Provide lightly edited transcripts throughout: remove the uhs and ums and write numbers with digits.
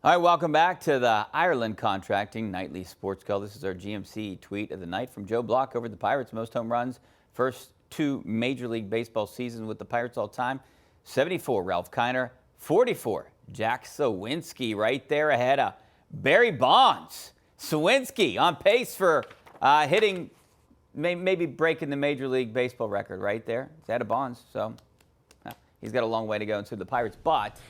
All right, welcome back to the Ireland Contracting Nightly Sports Call. This is our GMC tweet of the night from Joe Block over the Pirates. Most home runs, first two Major League Baseball seasons with the Pirates all time. 74, Ralph Kiner. 44, Jack Sawinski right there ahead of Barry Bonds. Sawinski on pace for hitting, maybe breaking the Major League Baseball record right there. He's ahead of Bonds, so he's got a long way to go into the Pirates. But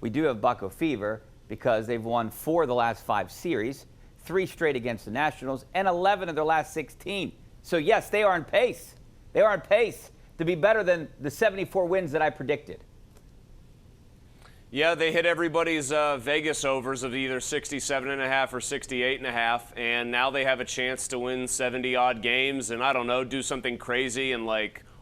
we do have Bucco fever, because they've won 4 of the last 5 series, 3 straight against the Nationals, and 11 of their last 16. So, yes, they are on pace. They are on pace to be better than the 74 wins that I predicted. Yeah, they hit everybody's Vegas overs of either 67.5 or 68.5, and now they have a chance to win 70-odd games and, I don't know, do something crazy and,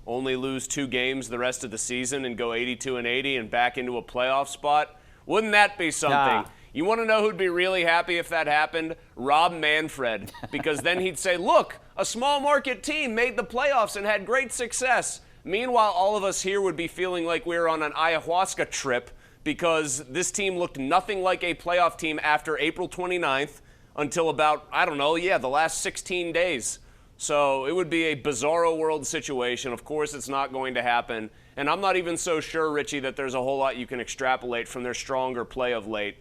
only lose 2 games the rest of the season and go 82-80 and back into a playoff spot. Wouldn't that be something? You want to know who'd be really happy if that happened? Rob Manfred, because then he'd say, look, a small market team made the playoffs and had great success. Meanwhile, all of us here would be feeling like we were on an ayahuasca trip because this team looked nothing like a playoff team after April 29th until about, the last 16 days. So it would be a bizarro world situation. Of course, it's not going to happen. And I'm not even so sure, Richie, that there's a whole lot you can extrapolate from their stronger play of late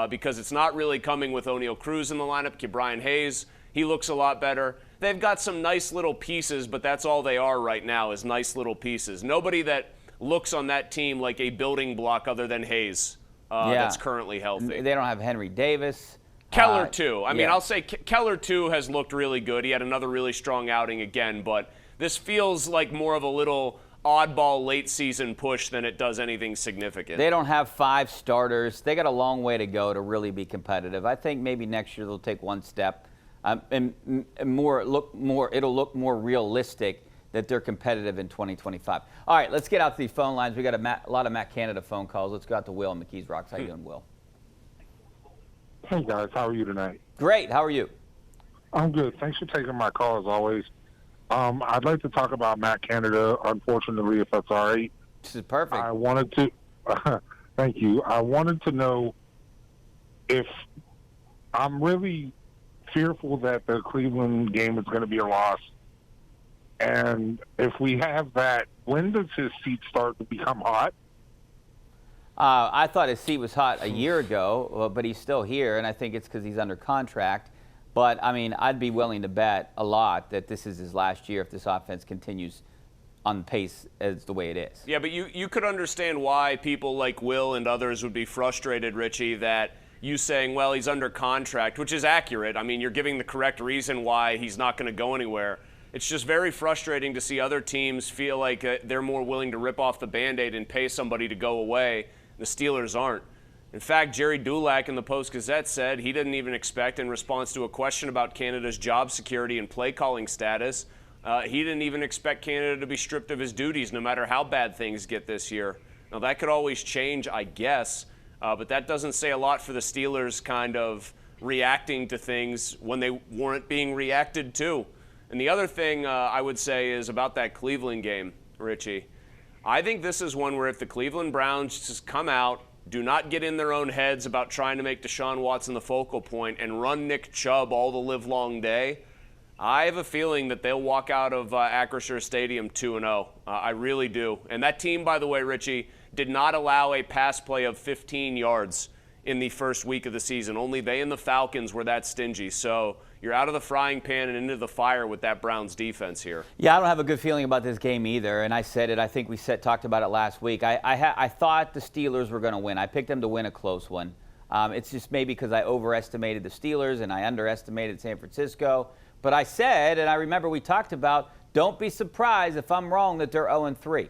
because it's not really coming with O'Neal Cruz in the lineup. Brian Hayes, he looks a lot better. They've got some nice little pieces, but that's all they are right now is nice little pieces. Nobody that looks on that team like a building block other than Hayes that's currently healthy. They don't have Henry Davis. Keller, too. I'll say Keller, too, has looked really good. He had another really strong outing again, but this feels like more of a little oddball late-season push than it does anything significant. They don't have 5 starters. They got a long way to go to really be competitive. I think maybe next year they'll take one step and it'll look more realistic that they're competitive in 2025. All right, let's get out to these phone lines. We got a lot of Matt Canada phone calls. Let's go out to Will in McKees Rocks. How you doing, Will? Hey, guys. How are you tonight? Great. How are you? I'm good. Thanks for taking my call, as always. I'd like to talk about Matt Canada, unfortunately, if that's all right. This is perfect. I wanted to thank you. I wanted to know if I'm really fearful that the Cleveland game is going to be a loss. And if we have that, when does his seat start to become hot? I thought his seat was hot a year ago, but he's still here, and I think it's because he's under contract. But, I'd be willing to bet a lot that this is his last year if this offense continues on pace as the way it is. Yeah, but you could understand why people like Will and others would be frustrated, Richie, that you saying, well, he's under contract, which is accurate. You're giving the correct reason why he's not going to go anywhere. It's just very frustrating to see other teams feel like they're more willing to rip off the Band-Aid and pay somebody to go away. The Steelers aren't. In fact, Jerry Dulac in the Post-Gazette said he didn't even expect, in response to a question about Canada's job security and play-calling status, he didn't even expect Canada to be stripped of his duties no matter how bad things get this year. Now, that could always change, I guess, but that doesn't say a lot for the Steelers kind of reacting to things when they weren't being reacted to. And the other thing I would say is about that Cleveland game, Richie. I think this is one where if the Cleveland Browns just come out, do not get in their own heads about trying to make Deshaun Watson the focal point and run Nick Chubb all the livelong day, I have a feeling that they'll walk out of Acrisure Stadium 2-0. I really do. And that team, by the way, Richie, did not allow a pass play of 15 yards in the first week of the season. Only they and the Falcons were that stingy. So you're out of the frying pan and into the fire with that Browns defense here. Yeah, I don't have a good feeling about this game either, and I said it. I think we talked about it last week. I thought the Steelers were going to win. I picked them to win a close one. It's just maybe because I overestimated the Steelers and I underestimated San Francisco. But I said, and I remember we talked about, don't be surprised if I'm wrong that they're 0-3.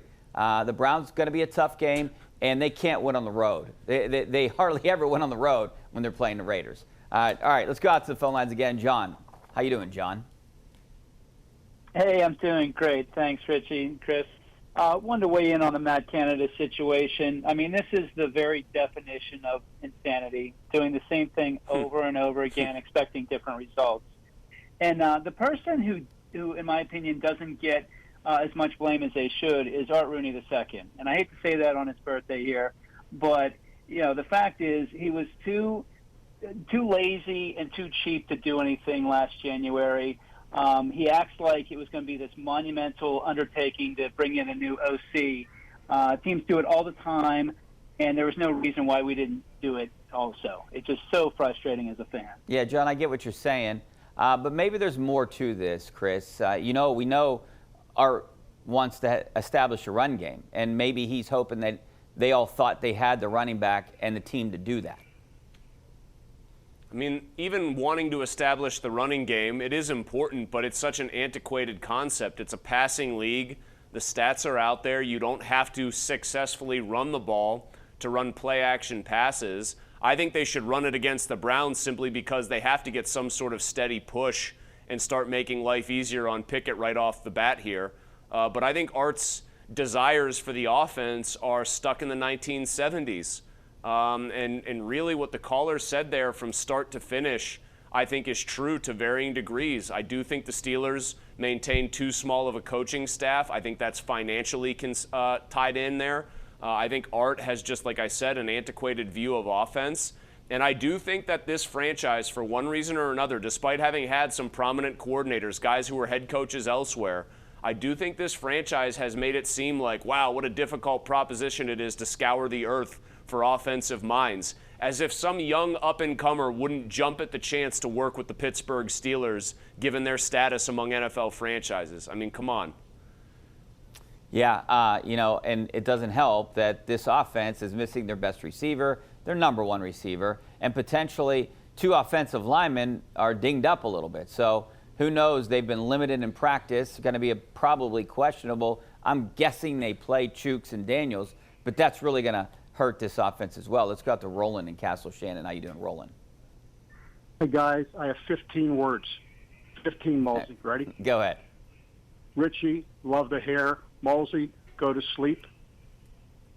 The Browns going to be a tough game, and they can't win on the road. They hardly ever win on the road when they're playing the Raiders. All right, let's go out to the phone lines again. John, how you doing, John? Hey, I'm doing great. Thanks, Richie and Chris. Wanted to weigh in on the Matt Canada situation. This is the very definition of insanity, doing the same thing over and over again, expecting different results. And the person who, in my opinion, doesn't get as much blame as they should is Art Rooney II. And I hate to say that on his birthday here, but the fact is he was too too lazy and too cheap to do anything last January. He acts like it was going to be this monumental undertaking to bring in a new OC. Teams do it all the time, and there was no reason why we didn't do it also. It's just so frustrating as a fan. Yeah, John, I get what you're saying, but maybe there's more to this, Chris. We know Art wants to establish a run game, and maybe he's hoping that they all thought they had the running back and the team to do that. I mean, even wanting to establish the running game, it is important, but it's such an antiquated concept. It's a passing league. The stats are out there. You don't have to successfully run the ball to run play-action passes. I think they should run it against the Browns simply because they have to get some sort of steady push and start making life easier on Pickett right off the bat here. But I think Art's desires for the offense are stuck in the 1970s. And really what the caller said there from start to finish, I think is true to varying degrees. I do think the Steelers maintain too small of a coaching staff. I think that's financially tied in there. I think Art has, just like I said, an antiquated view of offense. And I do think that this franchise, for one reason or another, despite having had some prominent coordinators, guys who were head coaches elsewhere, I do think this franchise has made it seem like, wow, what a difficult proposition it is to scour the earth for offensive minds, as if some young up-and-comer wouldn't jump at the chance to work with the Pittsburgh Steelers, given their status among NFL franchises. I mean, come on. Yeah, and it doesn't help that this offense is missing their best receiver, their number one receiver, and potentially two offensive linemen are dinged up a little bit. So who knows? They've been limited in practice, going to be probably questionable. I'm guessing they play Chooks and Daniels, but that's really going to hurt this offense as well. Let's go out to Roland in Castle Shannon. How you doing, Roland? Hey, guys, I have 15 words. 15, Mulsey. Ready? Go ahead. Richie, love the hair. Mulsey, go to sleep.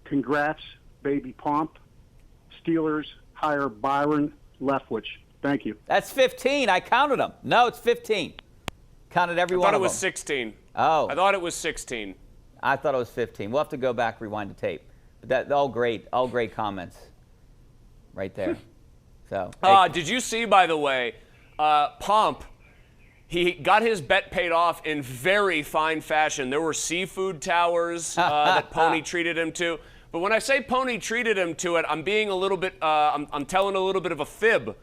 Congrats, baby Pomp. Steelers, hire Byron Leftwich. Thank you. That's 15. I counted them. No, it's 15. Counted every one of them. I thought it was 16. Oh. I thought it was 16. I thought it was 15. We'll have to go back, rewind the tape. But that all great comments right there. So. Did you see, by the way, Pomp, he got his bet paid off in very fine fashion. There were seafood towers that Pony treated him to. But when I say Pony treated him to it, I'm being a little bit, I'm telling a little bit of a fib.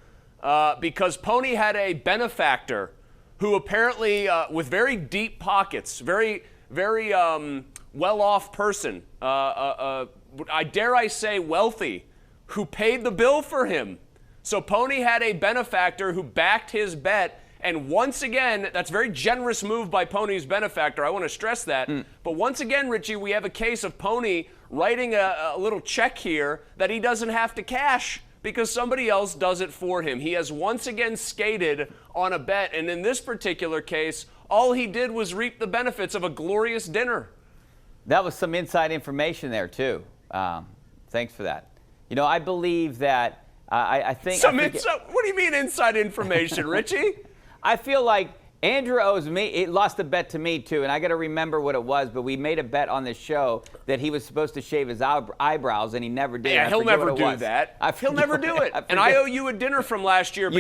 Because Pony had a benefactor who apparently, with very deep pockets, very well-off person, I dare I say wealthy, who paid the bill for him. So Pony had a benefactor who backed his bet, and once again, that's a very generous move by Pony's benefactor. I want to stress that. But once again, Richie, we have a case of Pony writing a little check here that he doesn't have to cash, because somebody else does it for him. He has once again skated on a bet, and in this particular case, all he did was reap the benefits of a glorious dinner. That was some inside information there, too. Thanks for that. I believe that I think... What do you mean inside information, Richie? I feel like Andrew owes me. It lost a bet to me, too, and I got to remember what it was, but we made a bet on this show that he was supposed to shave his eyebrows, and he never did. Yeah, he'll never do that. He'll never do it. And I owe you a dinner from last year.